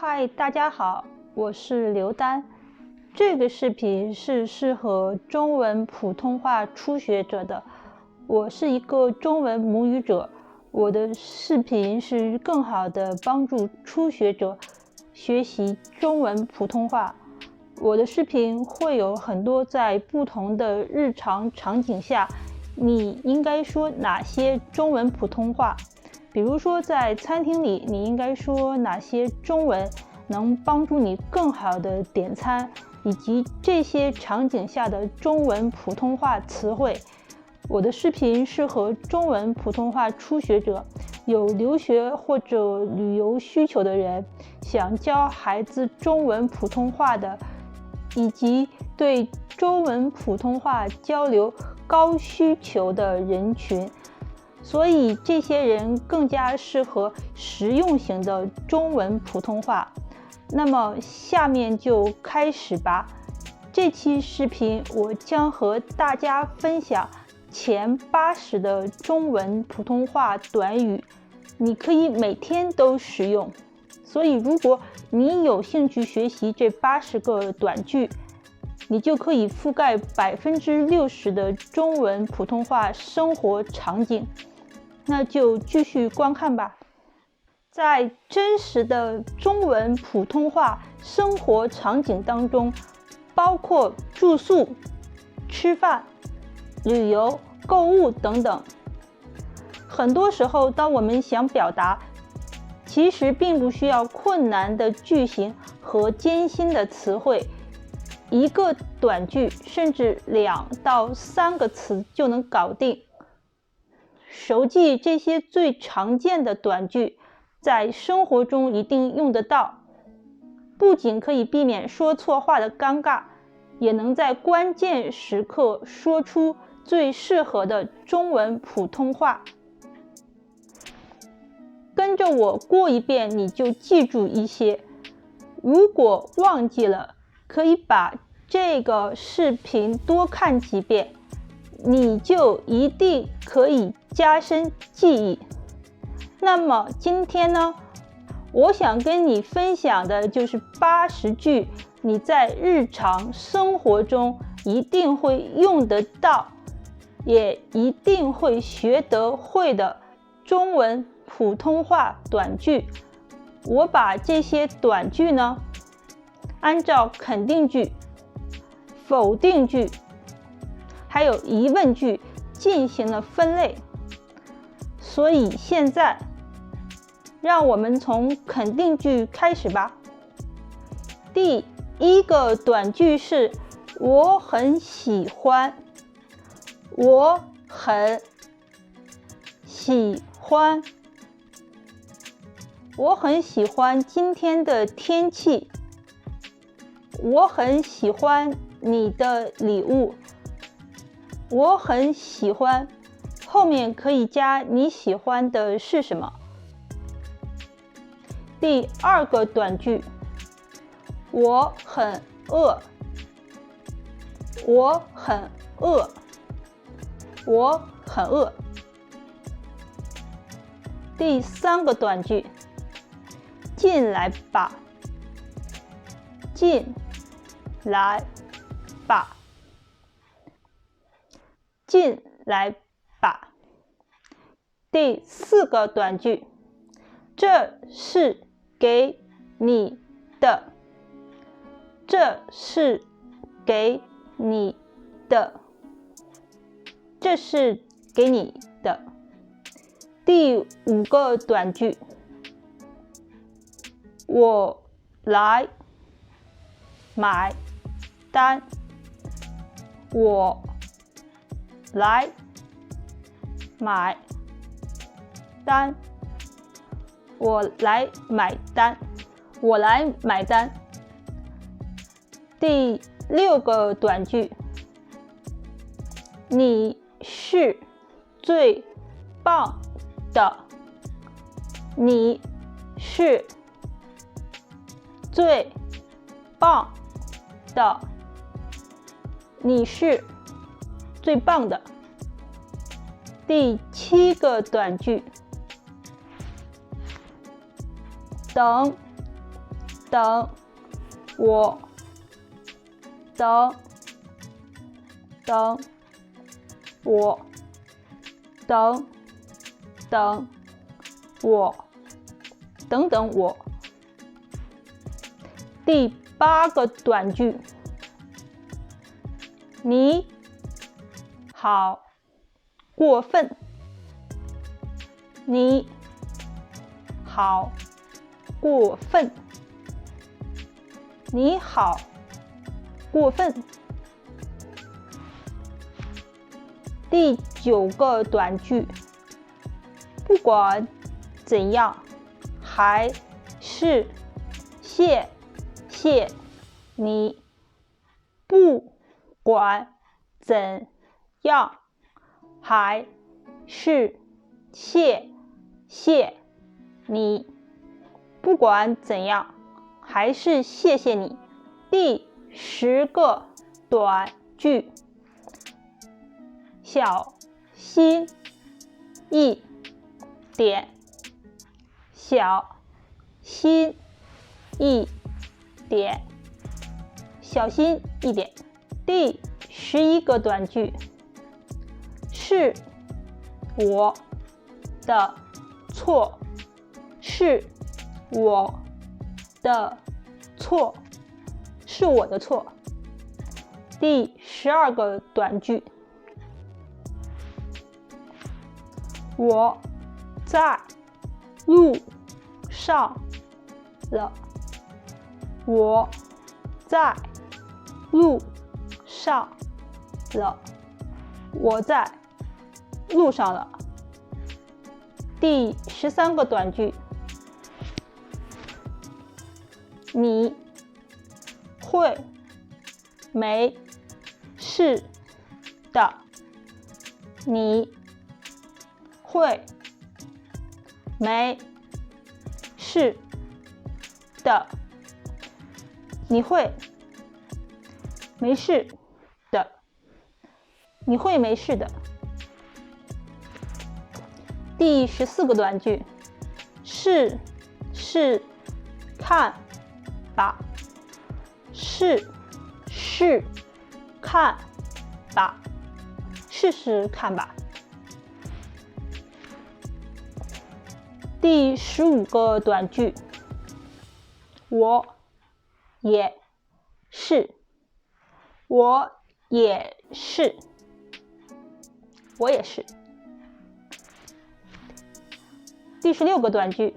嗨，大家好，我是刘丹。这个视频是适合中文普通话初学者的。我是一个中文母语者，我的视频是更好的帮助初学者学习中文普通话。我的视频会有很多在不同的日常场景下，你应该说哪些中文普通话。比如说在餐厅里，你应该说哪些中文能帮助你更好的点餐，以及这些场景下的中文普通话词汇。我的视频适合中文普通话初学者，有留学或者旅游需求的人，想教孩子中文普通话的，以及对中文普通话交流高需求的人群。所以这些人更加适合实用型的中文普通话。那么下面就开始吧。这期视频我将和大家分享前80的中文普通话短语，你可以每天都使用。所以如果你有兴趣学习这80个短句，你就可以覆盖60%的中文普通话生活场景。那就继续观看吧。在真实的中文普通话生活场景当中，包括住宿、吃饭、旅游、购物等等。很多时候，当我们想表达，其实并不需要困难的句型和艰辛的词汇，一个短句甚至2到3个词就能搞定。熟记这些最常见的短句，在生活中一定用得到，不仅可以避免说错话的尴尬，也能在关键时刻说出最适合的中文普通话。跟着我过一遍，你就记住一些。如果忘记了，可以把这个视频多看几遍，你就一定可以加深记忆。那么今天呢，我想跟你分享的就是80句你在日常生活中一定会用得到，也一定会学得会的中文普通话短句。我把这些短句呢，按照肯定句、否定句还有疑问句进行了分类。所以现在让我们从肯定句开始吧。第一个短句是我很喜欢，我很喜欢，我很喜欢今天的天气，我很喜欢你的礼物，我很喜欢，后面可以加你喜欢的是什么。第二个短句，我很饿，我很饿，我很饿。第三个短句，进来吧，进来吧，进来吧。第四个短句，这是给你的，这是给你的，这是给你的。第五个短句，我来买单，我来买单，我来买单，我来买单。第6个短句，你是最棒的，你是最棒的，你是最棒的。第7个短句，等等我，等我，等我，等等我。第8个短句，你好过分，你好过分，你好过分。第9个短句，不管怎样，还是谢谢你。不管怎样，还是谢谢你。不管怎样，还是谢谢你。第10个短句，小心一点，小心一点，小心一点。第11个短句，是我的错，是我的错，是我的错。第12个短句，我在路上了，我在路上了，我在路上了。第13个短句，你会没事的，你会没事的，你会没事的，你会没事的。第14个短句，试试看吧，试试看吧，试试看吧。第15个短句，我也是，我也是，我也是。第16个短句，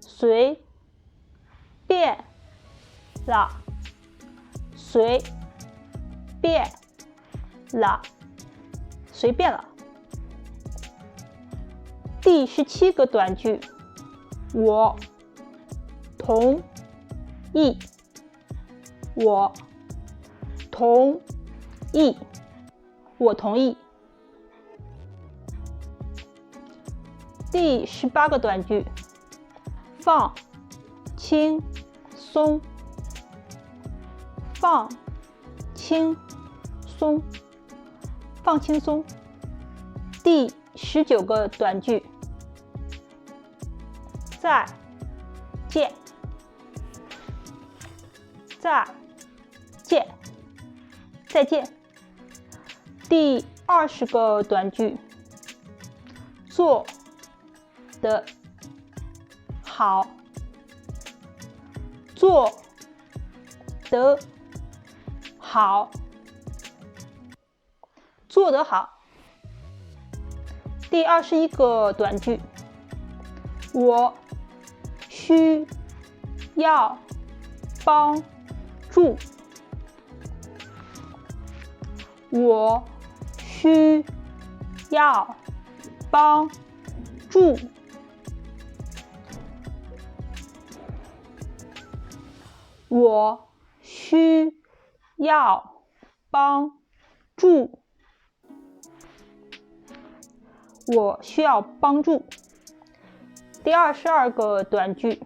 随便了，随便了，随便了。第17个短句，我同意，我同意，我同意。第18个短句，放轻松，放轻松，放轻松。第19个短句，再见，再见，再见。第20个短句，做得好，做得好，做得好。第21个短句，我需要帮助，我需要帮助，我需要帮助，我需要帮助。第22个短句，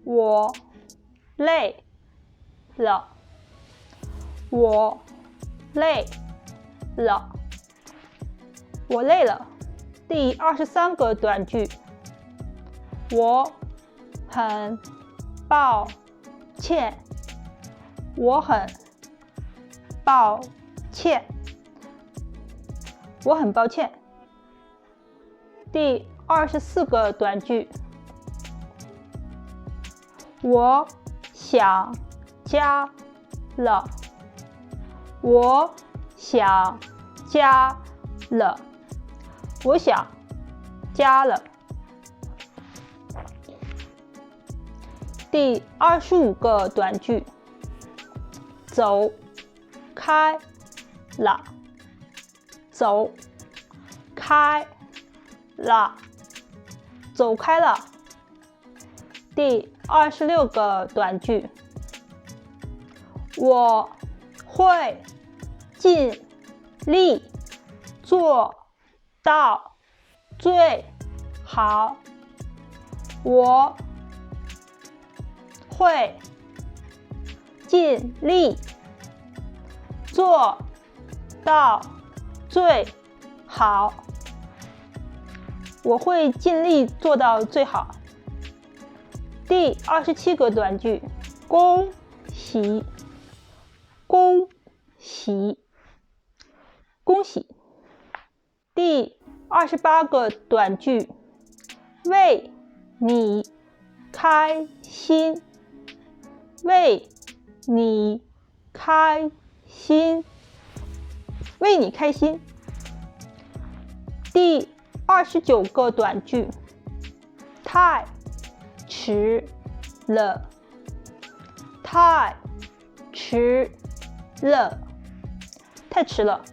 我累了，我累了，我累了。第23个短句，我很抱歉，我很抱歉，我很抱歉。第24个短句，我想家了，我想家了，我想家了。第25个短句，走开了，走开了，走开了。第26个短句，我会尽力做到最好，我会尽力做到最好，我会尽力做到最好。第27个短句，恭喜，恭喜，恭喜。第28个短句，为你开心，为你开心，为你开心。第29个短句，太迟了，太迟了，太迟了。